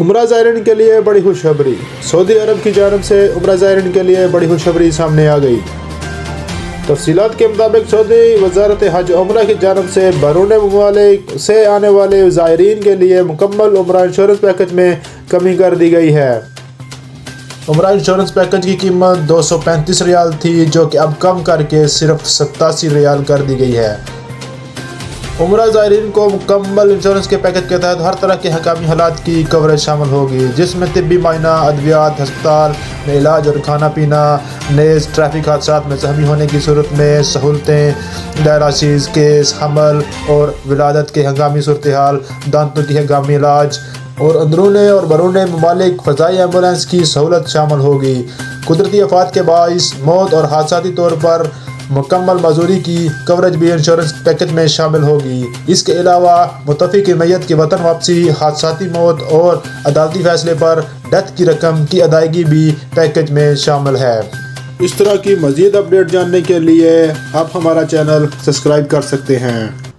عمرہ زائرین کے لیے بڑی خوشخبری۔ سعودی عرب کی جانب سے عمرہ زائرین کے لیے بڑی خوشخبری سامنے آ گئی۔ تفصیلات کے مطابق سعودی وزارت حج عمرہ کی جانب سے بیرون ممالک سے آنے والے زائرین کے لیے مکمل عمرہ انشورنس پیکج میں کمی کر دی گئی ہے۔ عمرہ انشورنس پیکج کی قیمت 235 ریال تھی، جو کہ اب کم کر کے صرف 87 ریال کر دی گئی ہے۔ عمرہ زائرین کو مکمل انشورنس کے پیکج کے تحت ہر طرح کے حکامی حالات کی کوریج شامل ہوگی، جس میں طبی معائنہ، ادویات، ہسپتال میں علاج اور کھانا پینا، نیز ٹریفک حادثات میں زخمی ہونے کی صورت میں سہولتیں، ڈائلسس، کیس، حمل اور ولادت کے ہنگامی صورتحال، دانتوں کی ہنگامی علاج اور اندرون اور بیرون ممالک فضائی ایمبولینس کی سہولت شامل ہوگی۔ قدرتی آفات کے باعث موت اور حادثاتی طور پر مکمل معذوری کی کوریج بھی انشورنس پیکج میں شامل ہوگی۔ اس کے علاوہ متوفی کی میت کی وطن واپسی، حادثاتی موت اور عدالتی فیصلے پر ڈیتھ کی رقم کی ادائیگی بھی پیکج میں شامل ہے۔ اس طرح کی مزید اپڈیٹ جاننے کے لیے آپ ہمارا چینل سبسکرائب کر سکتے ہیں۔